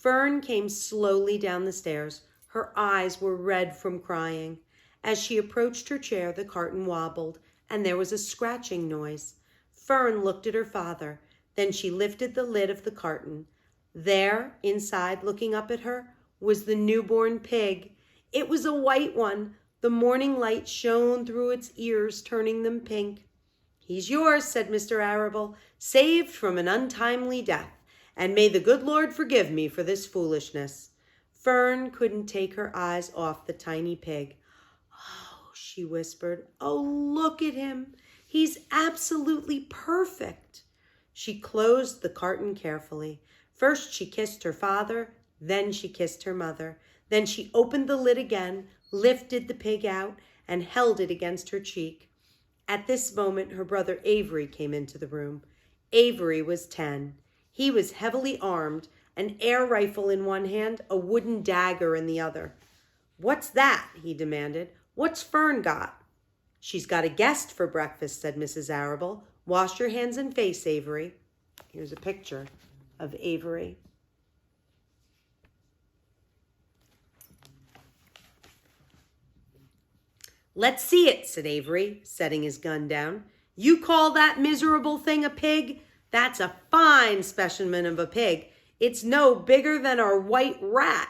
Fern came slowly down the stairs. Her eyes were red from crying. As she approached her chair, the carton wobbled, and there was a scratching noise. Fern looked at her father. Then she lifted the lid of the carton. There, inside, looking up at her, was the newborn pig. It was a white one. The morning light shone through its ears, turning them pink. "He's yours," said Mr. Arable, "saved from an untimely death, and may the good Lord forgive me for this foolishness." Fern couldn't take her eyes off the tiny pig. "Oh," she whispered, "oh, look at him. He's absolutely perfect." She closed the carton carefully. First she kissed her father, then she kissed her mother. Then she opened the lid again, lifted the pig out, and held it against her cheek. At this moment, her brother Avery came into the room. Avery was 10. He was heavily armed, an air rifle in one hand, a wooden dagger in the other. "What's that?" he demanded. "What's Fern got?" "She's got a guest for breakfast," said Mrs. Arable. "Wash your hands and face, Avery." Here's a picture of Avery. "Let's see it," said Avery, setting his gun down. "You call that miserable thing a pig? That's a fine specimen of a pig. It's no bigger than our white rat."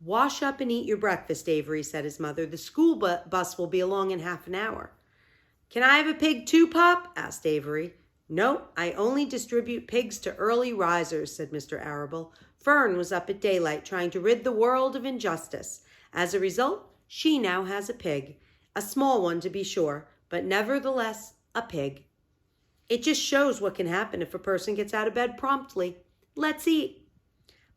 "Wash up and eat your breakfast, Avery," said his mother. "The school bus will be along in half an hour." "Can I have a pig too, Pop?" asked Avery. "No, I only distribute pigs to early risers," said Mr. Arable. "Fern was up at daylight trying to rid the world of injustice. As a result, she now has a pig. A small one, to be sure, but nevertheless a pig. It just shows what can happen if a person gets out of bed promptly. Let's eat."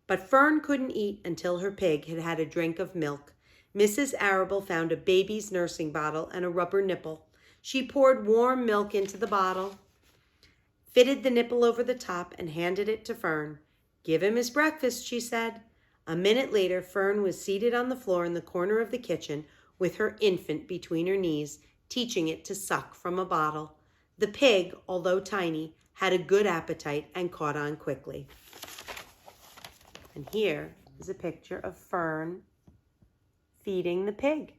But Fern couldn't eat until her pig had had a drink of milk. Mrs. Arable found a baby's nursing bottle and a rubber nipple. She poured warm milk into the bottle, fitted the nipple over the top, and handed it to Fern. "Give him his breakfast," she said. A minute later, Fern was seated on the floor in the corner of the kitchen with her infant between her knees, teaching it to suck from a bottle. The pig, although tiny, had a good appetite and caught on quickly. And here is a picture of Fern feeding the pig.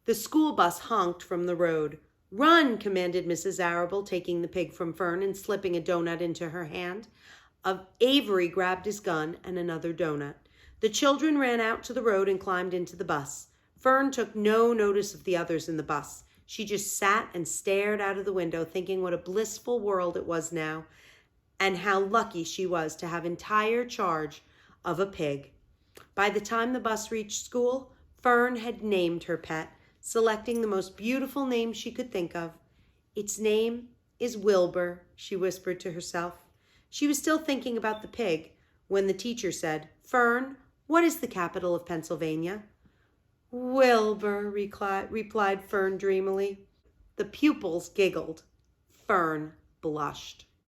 The school bus honked from the road. "Run," commanded Mrs. Arable, taking the pig from Fern and slipping a donut into her hand. Avery grabbed his gun and another donut. The children ran out to the road and climbed into the bus. Fern took no notice of the others in the bus. She just sat and stared out of the window, thinking what a blissful world it was now, and how lucky she was to have entire charge of a pig. By the time the bus reached school, Fern had named her pet, selecting the most beautiful name she could think of. "Its name is Wilbur," she whispered to herself. She was still thinking about the pig when the teacher said, "Fern, what is the capital of Pennsylvania?" "Wilbur," replied Fern dreamily. The pupils giggled. Fern blushed.